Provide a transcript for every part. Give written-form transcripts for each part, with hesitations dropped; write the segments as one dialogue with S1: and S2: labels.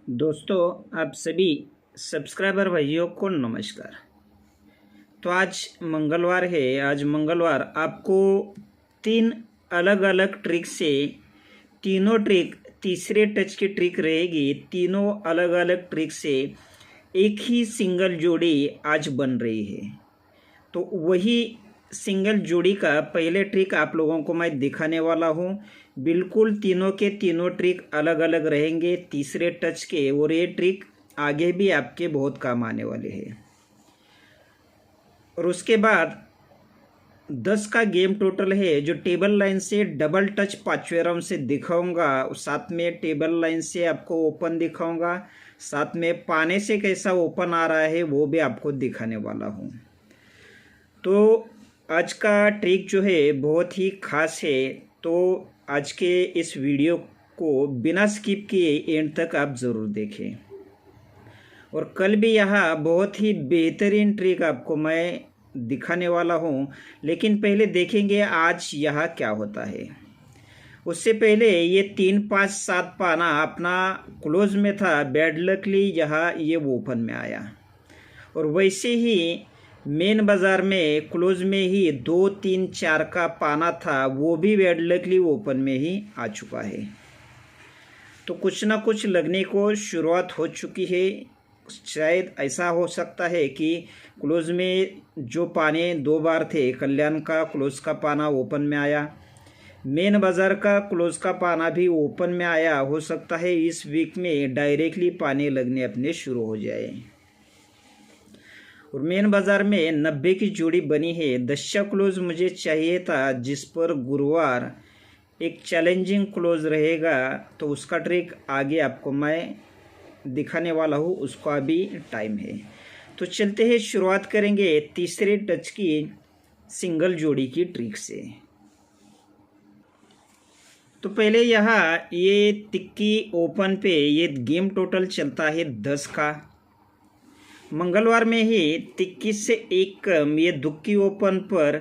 S1: दोस्तों, आप सभी सब्सक्राइबर भाइयों को नमस्कार। तो आज मंगलवार है। आज मंगलवार आपको 3 अलग अलग ट्रिक से तीनों ट्रिक तीसरे टच की ट्रिक रहेगी। तीनों अलग अलग ट्रिक से एक ही सिंगल जोड़ी आज बन रही है। तो वही सिंगल जोड़ी का पहले ट्रिक आप लोगों को मैं दिखाने वाला हूँ। बिल्कुल तीनों के तीनों ट्रिक अलग अलग रहेंगे तीसरे टच के, और ये ट्रिक आगे भी आपके बहुत काम आने वाले हैं। और उसके बाद 10 का गेम टोटल है जो टेबल लाइन से डबल टच 5वें राउंड से दिखाऊंगा। साथ में टेबल लाइन से आपको ओपन दिखाऊंगा, साथ में पाने से कैसा ओपन आ रहा है वो भी आपको दिखाने वाला हूँ। तो आज का ट्रिक जो है बहुत ही खास है। तो आज के इस वीडियो को बिना स्किप किए एंड तक आप ज़रूर देखें। और कल भी यहाँ बहुत ही बेहतरीन ट्रिक आपको मैं दिखाने वाला हूँ, लेकिन पहले देखेंगे आज यहाँ क्या होता है। उससे पहले ये 3 5 7 पाना अपना क्लोज में था, बैड लकली यहाँ ये ओपन में आया। और वैसे ही मेन बाज़ार में क्लोज में ही 2 3 4 का पाना था, वो भी बैड लकली ओपन में ही आ चुका है। तो कुछ ना कुछ लगने को शुरुआत हो चुकी है। शायद ऐसा हो सकता है कि क्लोज में जो पाने 2 बार थे, कल्याण का क्लोज का पाना ओपन में आया, मेन बाज़ार का क्लोज का पाना भी ओपन में आया। हो सकता है इस वीक में डायरेक्टली पाने लगने अपने शुरू हो जाए। और मेन बाज़ार में 90 की जोड़ी बनी है। 10 का क्लोज मुझे चाहिए था, जिस पर गुरुवार एक चैलेंजिंग क्लोज रहेगा। तो उसका ट्रिक आगे आपको मैं दिखाने वाला हूँ, उसका भी टाइम है। तो चलते हैं, शुरुआत करेंगे तीसरे टच की सिंगल जोड़ी की ट्रिक से। तो पहले यहाँ ये तिक्की ओपन पे ये गेम टोटल चलता है 10 का। मंगलवार में ही 21 से 1 कम ये दुक्की ओपन पर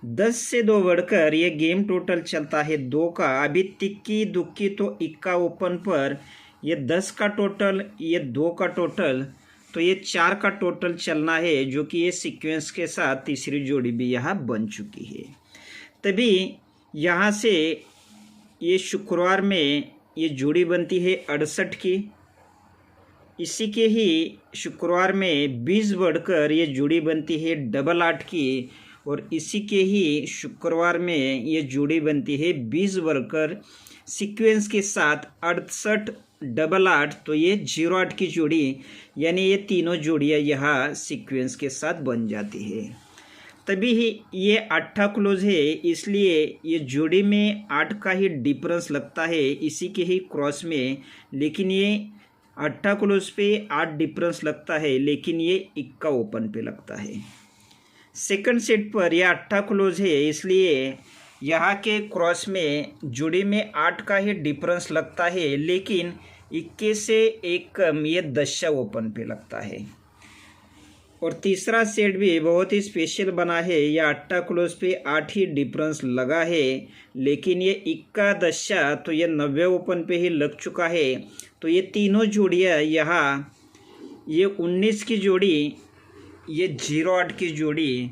S1: 10 से 2 बढ़कर ये गेम टोटल चलता है 2 का। अभी तिक्की दुक्की तो इक्का ओपन पर ये 10 का टोटल, ये 2 का टोटल, तो ये 4 का टोटल चलना है, जो कि ये सीक्वेंस के साथ तीसरी जोड़ी भी यहाँ बन चुकी है। तभी यहाँ से ये शुक्रवार में ये जोड़ी बनती है 68 की। इसी के ही शुक्रवार में 20 बढ़कर ये जोड़ी बनती है 88 की। और इसी के ही शुक्रवार में ये जोड़ी बनती है 20 बढ़कर सीक्वेंस के साथ 68 88, तो ये 08 की जोड़ी, यानी ये तीनों जोड़ियाँ यहाँ सीक्वेंस के साथ बन जाती है। तभी ही ये 8 क्लोज है, इसलिए ये जोड़ी में 8 का ही डिफरेंस लगता है इसी के ही क्रॉस में। लेकिन ये 8 क्लोज पे 8 डिफरेंस लगता है, लेकिन ये इक्का ओपन पे लगता है। सेकंड सेट पर यह 8 क्लोज है, इसलिए यहाँ के क्रॉस में जोड़ी में 8 का ही डिफरेंस लगता है, लेकिन 21 से 1 कम ये 10 ओपन पे लगता है। और तीसरा सेट भी बहुत ही स्पेशल बना है। यह 8 क्लोज पे 8 ही डिफरेंस लगा है, लेकिन ये इक्का 10 तो ये 90 ओपन पे ही लग चुका है। तो ये तीनों जोड़ियाँ यहाँ, ये 19 की जोड़ी, ये 08 की जोड़ी,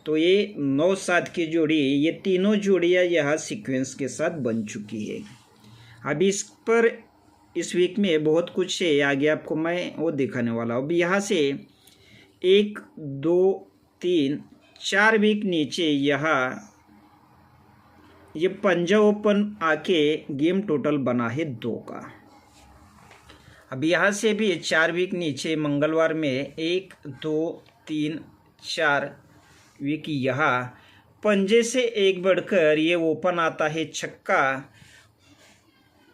S1: तो ये 9-7 की जोड़ी, ये तीनों जोड़ियाँ यहाँ सीक्वेंस के साथ बन चुकी है। अभी इस पर इस वीक में बहुत कुछ है, आगे आपको मैं वो दिखाने वाला हूँ। अभी यहाँ से 1 2 3 4 वीक नीचे यहाँ ये पंजा ओपन आके गेम टोटल बना है 2 का। अब यहाँ से भी 4 वीक नीचे मंगलवार में 1 2 3 4 वीक यहाँ पंजे से 1 बढ़कर ये ओपन आता है छक्का।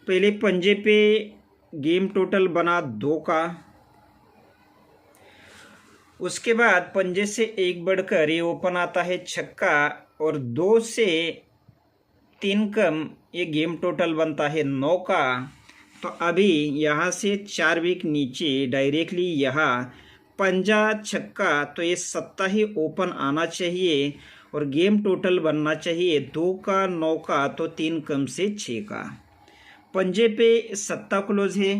S1: पहले पंजे पे गेम टोटल बना 2 का, उसके बाद पंजे से 1 बढ़कर ये ओपन आता है छक्का, और 2 से 3 कम ये गेम टोटल बनता है 9 का। तो अभी यहाँ से 4 वीक नीचे डायरेक्टली यहाँ पंजा छक्का, तो ये 7 ही ओपन आना चाहिए और गेम टोटल बनना चाहिए 2 का 9 का, तो 3 कम से 6 का। पंजे पे 7 क्लोज है,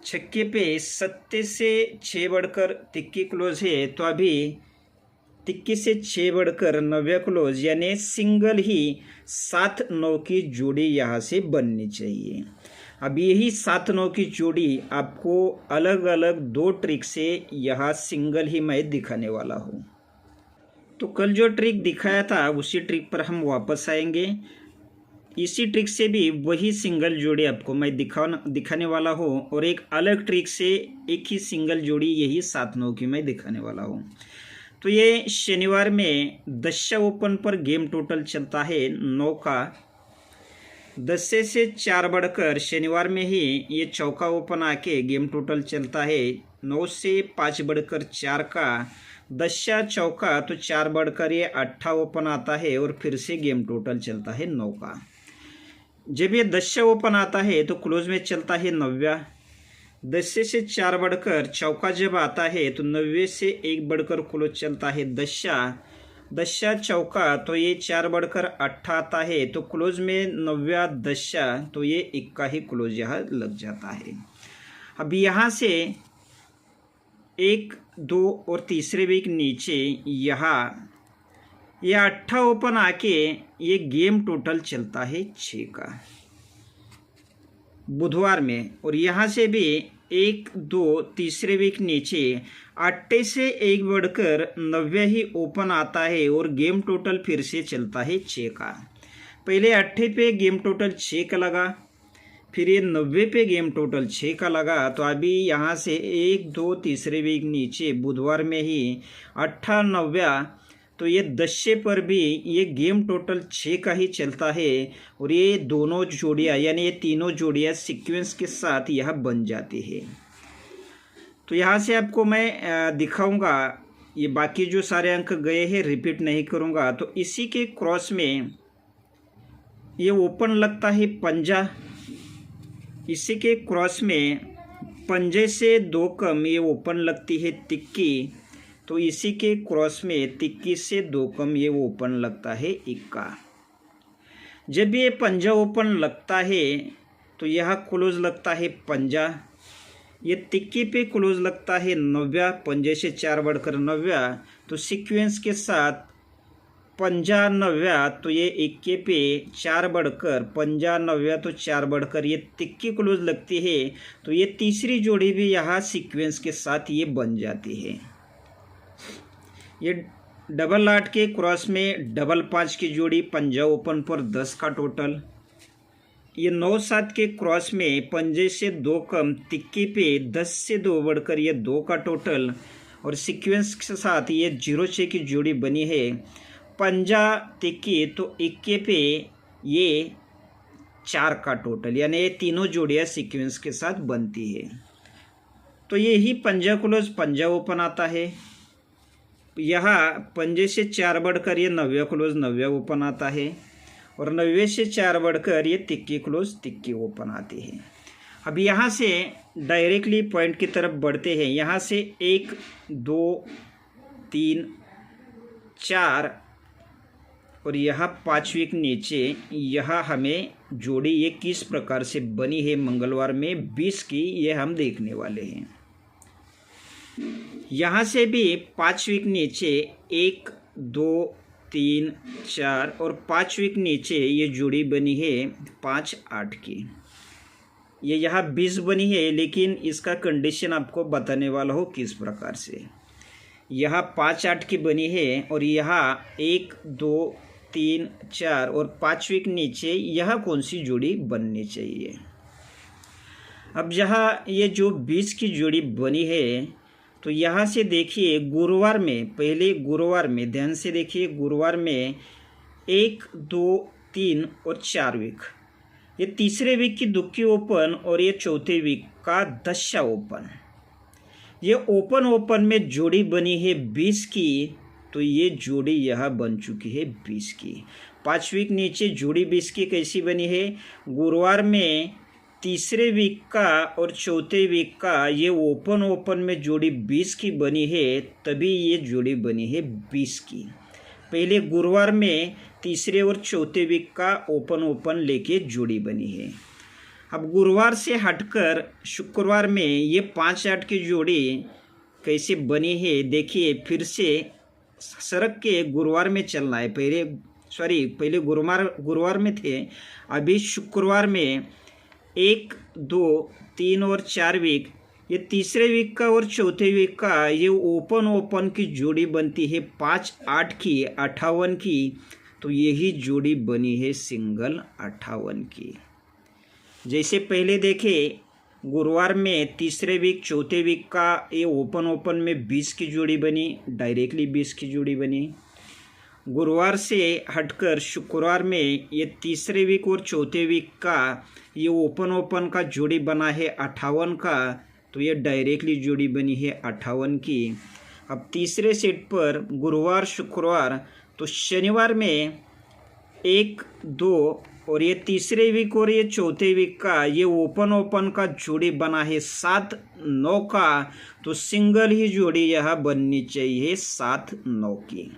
S1: छक्के पे 7 से 6 बढ़कर तिक्की क्लोज है, तो अभी तिक्की से 6 बढ़कर 9 क्लोज यानी सिंगल ही 7-9 की जोड़ी यहाँ से बननी चाहिए। अब यही 7-9 की जोड़ी आपको अलग अलग 2 ट्रिक से यहाँ सिंगल ही मैं दिखाने वाला हूँ। तो कल जो ट्रिक दिखाया था उसी ट्रिक पर हम वापस आएंगे। इसी ट्रिक से भी वही सिंगल जोड़ी आपको मैं दिखाने वाला हूँ और एक अलग ट्रिक से एक ही सिंगल जोड़ी यही 7-9 की मैं दिखाने वाला हूँ। तो ये शनिवार में दशा ओपन पर गेम टोटल चलता है 9 का। 10 से 4 बढ़कर शनिवार में ही ये चौका ओपन आके गेम टोटल चलता है 9 से 5 बढ़कर 4 का। दशा चौका तो 4 बढ़कर ये 8 ओपन आता है और फिर से गेम टोटल चलता है 9 का। जब ये दशा ओपन आता है तो क्लोज में चलता है 9। 10 से 4 बढ़कर चौका जब आता है तो 9 से 1 बढ़कर क्लोज चलता है दशा चौका तो ये 4 बढ़कर 8 आता है, तो क्लोज में 9 दशा तो ये 1 का ही क्लोज यहाँ लग जाता है। अब यहाँ से 1, 2 और तीसरे वीक नीचे यहाँ ये 8 ओपन आके ये गेम टोटल चलता है 6 का बुधवार में। और यहाँ से भी 1, 2 तीसरे वीक नीचे 8 से 1 बढ़कर 9 ही ओपन आता है और गेम टोटल फिर से चलता है 6 का। पहले 8 पे गेम टोटल 6 का लगा, फिर ये 9 पे गेम टोटल 6 का लगा। तो अभी यहाँ से 1, 2 तीसरे वीक नीचे बुधवार में ही 8, 9 तो ये दशे पर भी ये गेम टोटल 6 का ही चलता है और ये दोनों जोड़ियाँ यानी ये तीनों जोड़ियाँ सीक्वेंस के साथ यह बन जाती है। तो यहाँ से आपको मैं दिखाऊंगा, ये बाकी जो सारे अंक गए हैं रिपीट नहीं करूँगा। तो इसी के क्रॉस में ये ओपन लगता है पंजा, इसी के क्रॉस में पंजे से 2 कम ये ओपन लगती है तिक्की, तो इसी के क्रॉस में तिक्की से 2 कम ये ओपन लगता है इक्का। जब ये पंजा ओपन लगता है तो यह क्लोज लगता है पंजा, ये तिक्की पे क्लोज लगता है 9, पंजे से 4 बढ़कर 9, तो सीक्वेंस के साथ पंजा 9 तो ये इक्के पे 4 बढ़कर पंजा 9 तो 4 बढ़कर ये तिक्की क्लोज लगती है। तो ये तीसरी जोड़ी भी यहाँ सीक्वेंस के साथ ये बन जाती है। ये डबल 8 के क्रॉस में डबल 5 की जोड़ी पंजा ओपन पर 10 का टोटल। ये 9, 7 के क्रॉस में पंजे से 2 कम तिक्की पे 10 से 2 बढ़कर ये 2 का टोटल और सीक्वेंस के साथ ये 0, 6 की जोड़ी बनी है। पंजा तिक्की तो इक्के पे ये 4 का टोटल यानी ये तीनों जोड़ियाँ सीक्वेंस के साथ बनती है। तो ये ही पंजा क्लोज पंजा ओपन आता है। यहाँ पंजे से 4 बढ़कर ये 9 क्लोज 9 ओपन आता है और 9 से 4 बढ़कर ये तिक्की क्लोज तिक्की ओपन आती है। अब यहाँ से डायरेक्टली पॉइंट की तरफ बढ़ते हैं। यहाँ से 1, 2, 3, 4 और यहाँ 5 वीक नीचे यहाँ हमें जोड़ी ये किस प्रकार से बनी है मंगलवार में 20 की, ये हम देखने वाले हैं। यहाँ से भी 5 वीक नीचे 1, 2, 3, 4 और 5 वीक नीचे ये जोड़ी बनी है 5, 8 की। ये यहाँ 20 बनी है, लेकिन इसका कंडीशन आपको बताने वाला हो किस प्रकार से। यहाँ 5, 8 की बनी है और यहाँ 1, 2, 3, 4 और 5 वीक नीचे यह कौन सी जोड़ी बननी चाहिए। अब यहाँ ये जो 20 की जोड़ी बनी है तो यहाँ से देखिए गुरुवार में, पहले गुरुवार में ध्यान से देखिए, गुरुवार में 1, 2, 3 और 4 वीक, ये तीसरे वीक की दुक्की ओपन और ये चौथे वीक का दशा ओपन। ये ओपन में जोड़ी बनी है 20 की, तो ये जोड़ी यहाँ बन चुकी है 20 की। 5 वीक नीचे जोड़ी 20 की कैसी बनी है, गुरुवार में तीसरे वीक का और चौथे वीक का ये ओपन में जोड़ी 20 की बनी है, तभी ये जोड़ी बनी है 20 की। पहले गुरुवार में तीसरे और चौथे वीक का ओपन लेके जोड़ी बनी है। अब गुरुवार से हटकर शुक्रवार में ये 5-8 की जोड़ी कैसे बनी है देखिए। फिर से सड़क के गुरुवार में चलना है। पहले गुरुवार में थे, अभी शुक्रवार में 1, 2, 3 और 4 वीक, ये तीसरे वीक का और चौथे वीक का ये ओपन की जोड़ी बनती है 5-8 की 58 की। तो यही जोड़ी बनी है सिंगल 58 की। जैसे पहले देखे गुरुवार में तीसरे वीक चौथे वीक का ये ओपन में 20 की जोड़ी बनी, डायरेक्टली 20 की जोड़ी बनी। गुरुवार से हटकर शुक्रवार में ये तीसरे वीक और चौथे वीक का ये ओपन का जोड़ी बना है 58 का। तो ये डायरेक्टली जोड़ी बनी है 58 की। अब तीसरे सेट पर गुरुवार शुक्रवार, तो शनिवार में 1, 2 और ये तीसरे वीक और ये चौथे वीक का ये ओपन का जोड़ी बना है 7, 9 का। तो सिंगल ही जोड़ी यह बननी चाहिए 7, 9 की।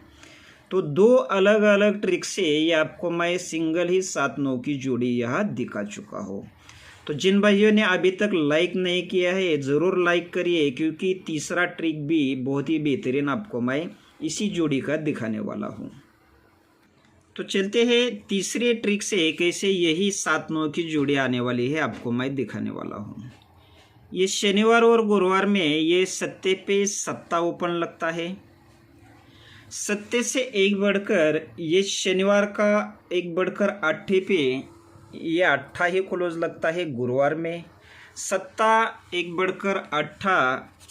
S1: तो 2 अलग अलग ट्रिक से ये आपको मैं सिंगल ही 7, 9 की जोड़ी यह दिखा चुका हूँ। तो जिन भाइयों ने अभी तक लाइक नहीं किया है ज़रूर लाइक करिए, क्योंकि तीसरा ट्रिक भी बहुत ही बेहतरीन आपको मैं इसी जोड़ी का दिखाने वाला हूँ। तो चलते हैं तीसरे ट्रिक से कैसे यही 7, 9 की जोड़ी आने वाली है आपको मैं दिखाने वाला हूँ। ये शनिवार और गुरुवार में ये सत्ते पे सत्ता ओपन लगता है। सत्ते से एक बढ़कर ये शनिवार का एक बढ़कर 8 पे ये 8 ही क्लोज लगता है गुरुवार में। सत्ता एक बढ़कर 8,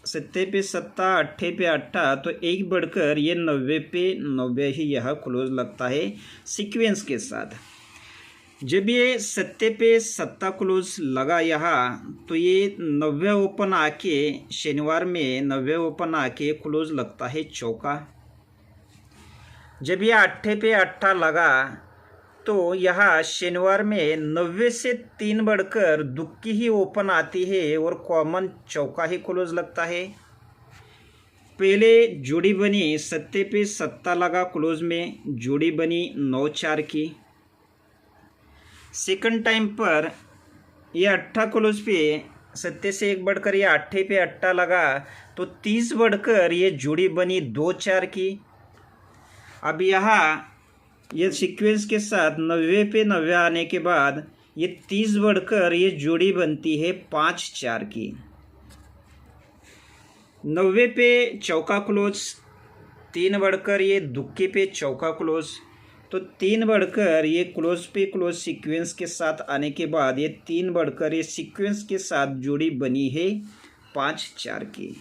S1: सत्ते पे सत्ता 8 पे 8, तो एक बढ़कर ये 90 पे 90 ही यह क्लोज लगता है सीक्वेंस के साथ। जब ये सत्ते पे सत्ता क्लोज लगा यहाँ, तो ये 90 ओपन आके शनिवार में 90 ओपन आके क्लोज लगता है चौका। जब ये 8 पे 8 लगा, तो यहाँ शनिवार में 90 से 3 बढ़कर दुक्की ही ओपन आती है और कॉमन चौका ही क्लोज लगता है। पहले जोड़ी बनी सत्ते पे सत्ता लगा क्लोज में, जोड़ी बनी 9-4 की। सेकंड टाइम पर ये 8 क्लोज पे सत्ते से एक बढ़कर ये 8 पे 8 लगा, तो 30 बढ़कर ये जोड़ी बनी 2-4 की। अब यहाँ ये सीक्वेंस के साथ 90 पे 90 आने के बाद ये 30 बढ़कर ये जोड़ी बनती है 5-4 की। 90 पे चौका क्लोज, 3 बढ़कर ये दुक्के पे चौका क्लोज, तो 3 बढ़कर ये क्लोज पे क्लोज सीक्वेंस के साथ आने के बाद ये 3 बढ़कर ये सीक्वेंस के साथ जोड़ी बनी है 5-4 की।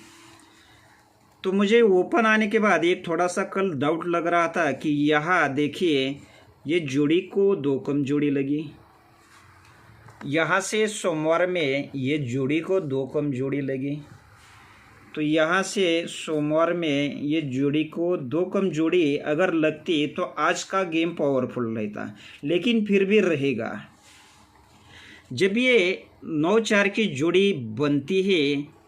S1: तो मुझे ओपन आने के बाद एक थोड़ा सा कल डाउट लग रहा था कि यहाँ देखिए ये जोड़ी को 2 कम जोड़ी लगी। यहाँ से सोमवार में ये जोड़ी को 2 कम जोड़ी लगी, तो यहाँ से सोमवार में ये जोड़ी को 2 कम जोड़ी अगर लगती तो आज का गेम पावरफुल रहता, लेकिन फिर भी रहेगा। जब ये 9-4 की जोड़ी बनती है,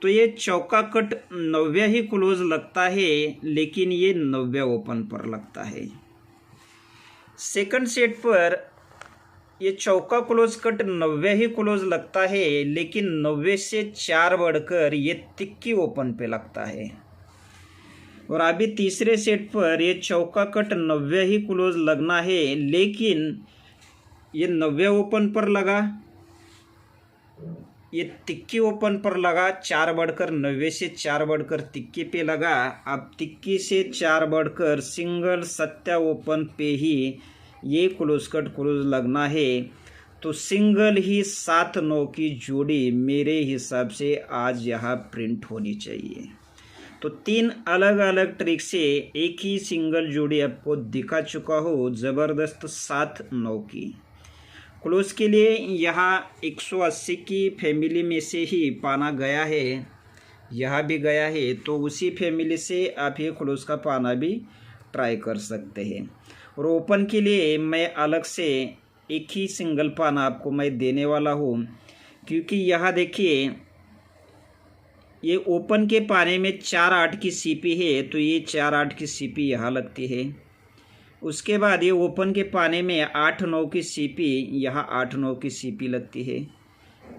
S1: तो ये चौका कट 90 ही क्लोज लगता है, लेकिन ये 90 ओपन पर लगता है। सेकंड सेट पर ये चौका क्लोज कट 90 ही क्लोज लगता है, लेकिन 90 से 4 बढ़कर ये तिक्की ओपन पे लगता है। और अभी तीसरे सेट पर ये चौका कट 90 ही क्लोज लगना है, लेकिन ये 90 ओपन पर लगा, ये तिक्की ओपन पर लगा, 4 बढ़कर 90 से 4 बढ़कर तिक्की पे लगा। अब तिक्की से 4 बढ़कर सिंगल सत्या ओपन पे ही ये क्लोज कट क्लोज लगना है। तो सिंगल ही 7-9 की जोड़ी मेरे हिसाब से आज यहाँ प्रिंट होनी चाहिए। तो 3 अलग अलग ट्रिक से एक ही सिंगल जोड़ी आपको दिखा चुका हो, ज़बरदस्त 7-9 की। क्लोज के लिए यहाँ 180 की फैमिली में से ही पाना गया है, यहाँ भी गया है, तो उसी फैमिली से आप ये क्लोज का पाना भी ट्राई कर सकते हैं। और ओपन के लिए मैं अलग से एक ही सिंगल पाना आपको मैं देने वाला हूँ, क्योंकि यहाँ देखिए ये ओपन के पाने में 4-8 की सीपी है, तो ये 4-8 की सीपी यहाँ लगती है। उसके बाद ये ओपन के पाने में 8-9 की सीपी, यहाँ 8-9 की सीपी लगती है।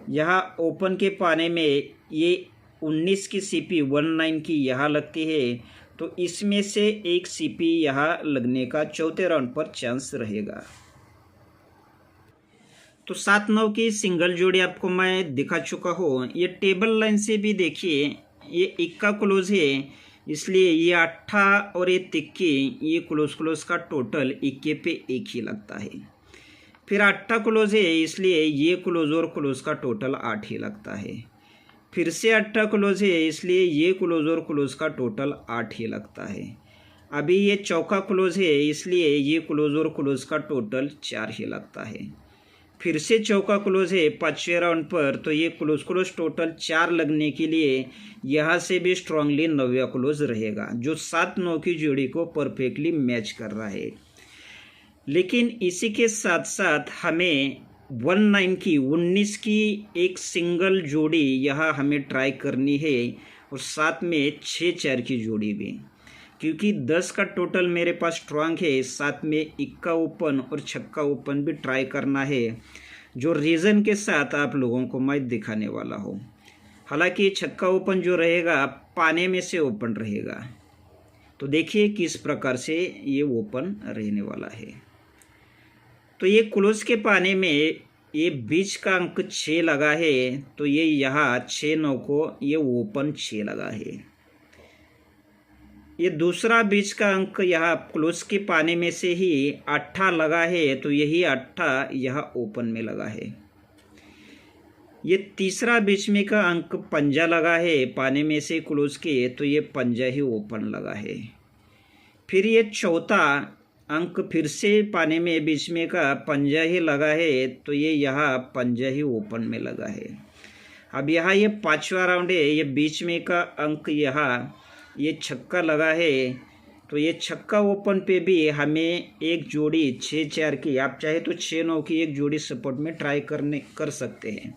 S1: यहाँ ओपन के पाने में ये 19 की सीपी 19 की यहाँ लगती है। तो इसमें से एक सीपी यहाँ लगने का चौथे राउंड पर चांस रहेगा। तो 7-9 की सिंगल जोड़ी आपको मैं दिखा चुका हूँ। ये टेबल लाइन से भी देखिए, ये इक्का क्लोज है, इसलिए ये अट्ठा और ये तिक्की, ये क्लोज का टोटल इक्के पे एक ही लगता है। फिर अट्ठा क्लोज है, इसलिए ये क्लोज और क्लोज का टोटल 8 ही लगता है। फिर से अट्ठा क्लोज है, इसलिए ये क्लोज और क्लोज का टोटल 8 ही लगता है। अभी ये चौका क्लोज है, इसलिए ये क्लोज और क्लोज का टोटल 4 ही लगता है। फिर से चौका क्लोज है 5वें राउंड पर, तो ये क्लोज टोटल 4 लगने के लिए यहाँ से भी स्ट्रांगली 9वां क्लोज रहेगा, जो 7-9 की जोड़ी को परफेक्टली मैच कर रहा है। लेकिन इसी के साथ साथ हमें 19 की एक सिंगल जोड़ी यहाँ हमें ट्राई करनी है, और साथ में 6-4 की जोड़ी भी, क्योंकि 10 का टोटल मेरे पास स्ट्रांग है। साथ में इक्का ओपन और छक्का ओपन भी ट्राई करना है, जो रीज़न के साथ आप लोगों को मैं दिखाने वाला हूँ। हालांकि छक्का ओपन जो रहेगा पाने में से ओपन रहेगा। तो देखिए किस प्रकार से ये ओपन रहने वाला है। तो ये क्लोज के पाने में ये बीच का अंक 6 लगा है, तो ये यहाँ 6-9 को ये ओपन 6 लगा है। ये दूसरा बीच का अंक यहाँ क्लोज के पाने में से ही 8 लगा है, तो यही 8 यहाँ ओपन में लगा है। ये तीसरा बीच में का अंक पंजा लगा है पाने में से क्लोज के, तो ये पंजा ही ओपन लगा है। फिर ये चौथा अंक फिर से पाने में बीच में का पंजा ही लगा है, तो ये यहाँ पंजा ही ओपन में लगा है। अब यहाँ ये 5वां राउंड है, ये बीच में का अंक यहाँ ये छक्का लगा है, तो ये छक्का ओपन पे भी हमें एक जोड़ी 6-4 की, आप चाहे तो 6-9 की एक जोड़ी सपोर्ट में ट्राई कर सकते हैं।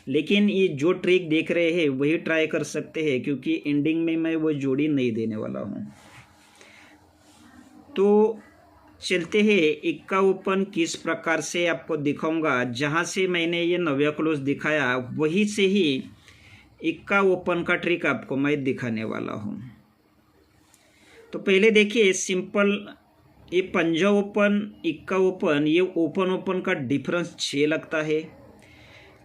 S1: लेकिन ये जो ट्रिक देख रहे हैं वही ट्राई कर सकते हैं, क्योंकि एंडिंग में मैं वो जोड़ी नहीं देने वाला हूँ। तो चलते हैं इक्का ओपन किस प्रकार से आपको दिखाऊंगा। जहाँ से मैंने ये 9वां क्लोज दिखाया वहीं से ही इक्का ओपन का ट्रिक आपको मैं दिखाने वाला हूँ। तो पहले देखिए सिंपल, ये पंजा ओपन इक्का ओपन, ये ओपन का डिफरेंस 6 लगता है।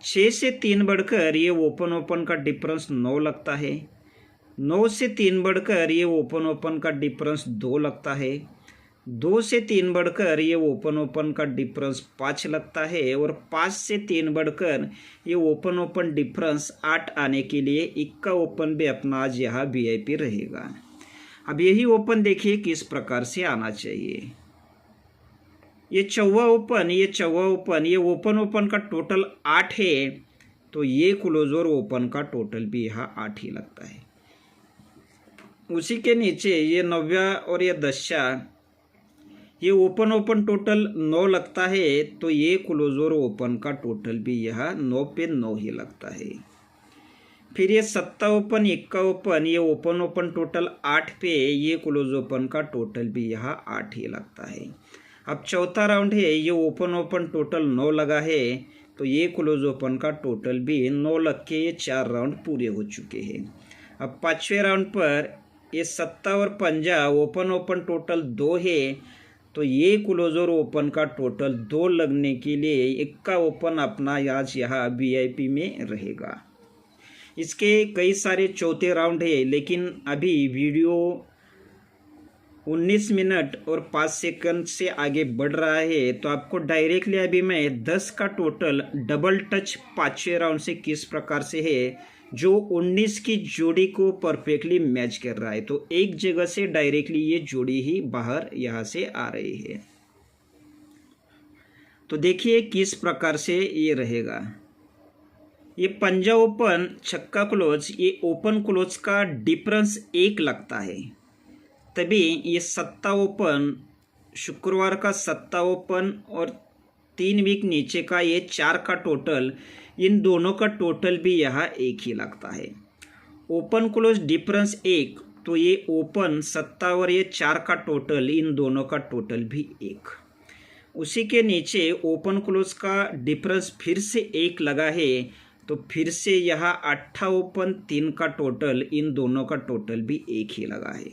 S1: 6 से 3 बढ़कर ये ओपन का डिफरेंस 9 लगता है। 9 से 3 बढ़कर ये ओपन का डिफरेंस 2 लगता है। 2 से 3 बढ़कर ये ओपन का डिफरेंस 5 लगता है, और 5 से 3 बढ़कर ये ओपन डिफरेंस 8 आने के लिए इक्का ओपन भी अपना आज यहाँ वीआईपी रहेगा। अब यही ओपन देखिए किस प्रकार से आना चाहिए। ये चौवा ओपन, ये ओपन का टोटल 8 है, तो ये क्लोज और ओपन का टोटल भी यहाँ 8 ही लगता है। उसी के नीचे ये 9वां और ये 10वां, ये ओपन टोटल 9 लगता है, तो ये क्लोज और ओपन का टोटल भी यहाँ 9 पे 9 ही लगता है। फिर ये सत्ता ओपन इक्का ओपन, ये ओपन टोटल 8 पे, ये क्लोज ओपन का टोटल भी यहाँ 8 ही लगता है। अब चौथा राउंड है, ये ओपन टोटल 9 लगा है, तो ये क्लोज ओपन का टोटल भी 9 लग के ये 4 राउंड पूरे हो चुके हैं। अब 5वें राउंड पर ये सत्ता और पंजा ओपन टोटल 2 है, तो ये क्लोज और ओपन का टोटल 2 लगने के लिए इक्का ओपन अपना आज यहाँ वीआईपी में रहेगा। इसके कई सारे चौथे राउंड है, लेकिन अभी वीडियो 19 मिनट और 5 सेकंड से आगे बढ़ रहा है, तो आपको डायरेक्टली अभी मैं 10 का टोटल डबल टच 5वें राउंड से किस प्रकार से है, जो 19 की जोड़ी को परफेक्टली मैच कर रहा है। तो एक जगह से डायरेक्टली ये जोड़ी ही बाहर यहाँ से आ रही है। तो देखिए किस प्रकार से ये रहेगा। ये पंजा ओपन छक्का क्लोज, ये ओपन क्लोज का डिफरेंस 1 लगता है, तभी ये सत्ता ओपन, शुक्रवार का सत्ता ओपन और 3 वीक नीचे का ये 4 का टोटल, इन दोनों का टोटल भी यहाँ 1 ही लगता है। ओपन क्लोज डिफरेंस 1 तो ये ओपन 7 और ये 4 का टोटल, इन दोनों का टोटल भी 1। उसी के नीचे ओपन क्लोज का डिफरेंस फिर से 1 लगा है, तो फिर से यहाँ 8 ओपन 3 का टोटल, इन दोनों का टोटल भी 1 ही लगा है।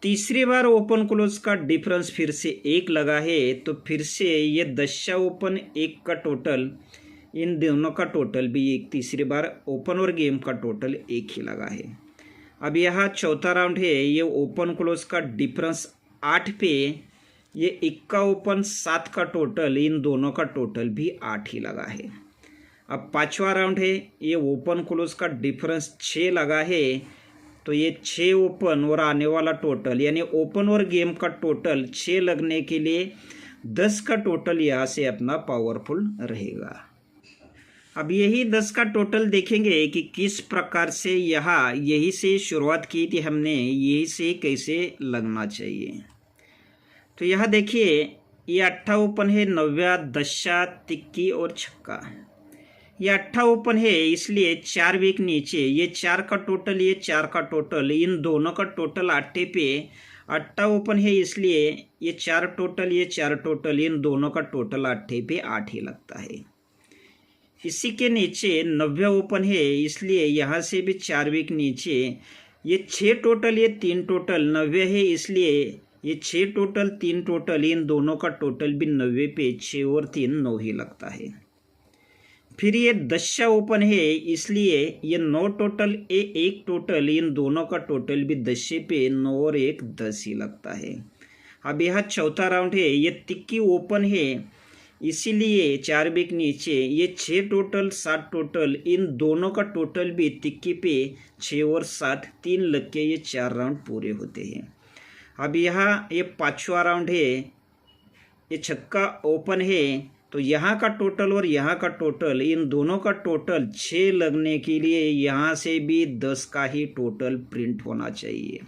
S1: तीसरी बार ओपन क्लोज का डिफरेंस फिर से 1 लगा है, तो फिर से ये 10 ओपन 1 का टोटल, इन दोनों का टोटल भी 1। तीसरी बार ओपन और गेम का टोटल 1 ही लगा है। अब यहाँ चौथा राउंड है, ये ओपन क्लोज का डिफरेंस 8 पे, ये 1 ओपन 7 का टोटल, इन दोनों का टोटल भी 8 ही लगा है। अब पांचवा राउंड है, ये ओपन क्लोज का डिफरेंस 6 लगा है, तो ये 6 ओपन और आने वाला टोटल, यानी ओपन और गेम का टोटल 6 लगने के लिए 10 का टोटल यहाँ से अपना पावरफुल रहेगा। अब यही 10 का टोटल देखेंगे कि किस प्रकार से यहाँ यही से शुरुआत की थी हमने, यही से कैसे लगना चाहिए। तो यहाँ देखिए, ये 8 ओपन है, 9, 10, तिक्की और छक्का। ये 8 ओपन है, इसलिए 4 वीक नीचे, ये 4 का टोटल, ये 4 का टोटल, इन दोनों का टोटल 8 पे, 8 ओपन है, इसलिए ये 4 टोटल, ये 4 टोटल, इन दोनों का टोटल 8 पे 8 ही लगता है। इसी के नीचे 90 ओपन है, इसलिए यहाँ से भी 4 वीक नीचे, ये 6 टोटल, ये 3 टोटल, 90 है, इसलिए ये 6 टोटल 3 टोटल, इन दोनों का टोटल भी 90 पे 6 और 3 9 ही लगता है। फिर ये 10 ओपन है, इसलिए ये 9 टोटल, ये 1 टोटल, इन दोनों का टोटल भी 10 पे 9 और 1 10 ही लगता है। अब यहाँ चौथा राउंड है, ये तिक्की ओपन है, इसीलिए 4 वीक नीचे, ये 6 टोटल 7 टोटल, इन दोनों का टोटल भी तिक्की पे 6 और 7 3 लग के ये 4 राउंड पूरे होते हैं। अब यहाँ ये पांचवा राउंड है, ये छक्का ओपन है, तो यहाँ का टोटल और यहाँ का टोटल, इन दोनों का टोटल 6 लगने के लिए यहाँ से भी 10 का ही टोटल प्रिंट होना चाहिए।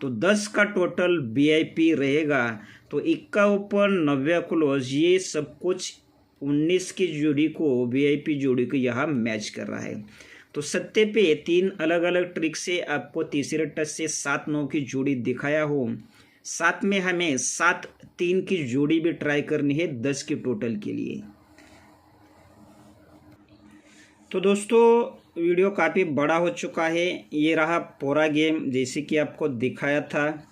S1: तो 10 का टोटल VIP रहेगा। तो 1 ओपन 90 क्लोज, ये सब कुछ 19 की जोड़ी को, VIP जोड़ी को यहाँ मैच कर रहा है। तो 7 पे 3 अलग अलग ट्रिक से आपको तीसरे टच से 7 9 की जोड़ी दिखाया हो। 7 में हमें 7 3 की जोड़ी भी ट्राई करनी है 10 की टोटल के लिए। तो दोस्तों, वीडियो काफ़ी बड़ा हो चुका है। ये रहा पूरा गेम जैसे कि आपको दिखाया था।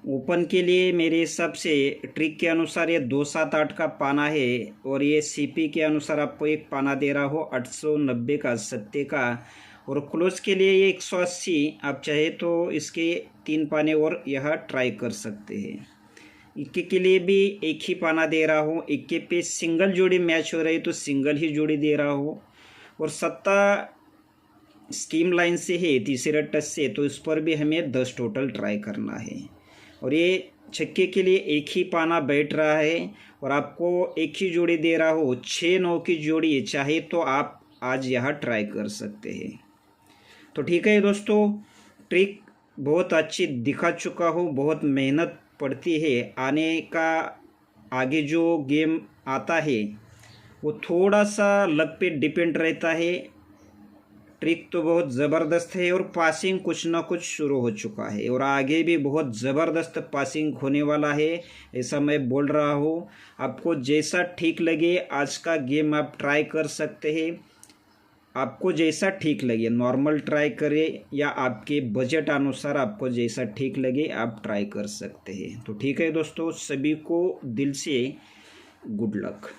S1: ओपन के लिए मेरे हिसाब से ट्रिक के अनुसार ये 2 7 8 का पाना है, और ये CP के अनुसार आपको एक पाना दे रहा हो 890 का 70 का, और क्लोज के लिए ये 180। आप चाहे तो इसके 3 पाने और यह ट्राई कर सकते हैं। इक्के के लिए भी एक ही पाना दे रहा हूँ, इक्के पे सिंगल जोड़ी मैच हो रही तो सिंगल ही जोड़ी दे रहा हूँ, और 7 स्कीम लाइन से है तीसरे टच से, तो इस पर भी हमें 10 टोटल ट्राई करना है। और ये छक्के के लिए एक ही पाना बैठ रहा है, और आपको एक ही जोड़ी दे रहा हो 6 9 की जोड़ी, चाहे तो आप आज यहाँ ट्राई कर सकते हैं। तो ठीक है दोस्तों, ट्रिक बहुत अच्छी दिखा चुका हूँ। बहुत मेहनत पड़ती है आने का, आगे जो गेम आता है वो थोड़ा सा लक पे डिपेंड रहता है। ट्रिक तो बहुत ज़बरदस्त है, और पासिंग कुछ ना कुछ शुरू हो चुका है, और आगे भी बहुत ज़बरदस्त पासिंग होने वाला है, ऐसा मैं बोल रहा हूँ। आपको जैसा ठीक लगे आज का गेम आप ट्राई कर सकते हैं। आपको जैसा ठीक लगे नॉर्मल ट्राई करें, या आपके बजट अनुसार आपको जैसा ठीक लगे आप ट्राई कर सकते हैं। तो ठीक है दोस्तों, सभी को दिल से गुड लक।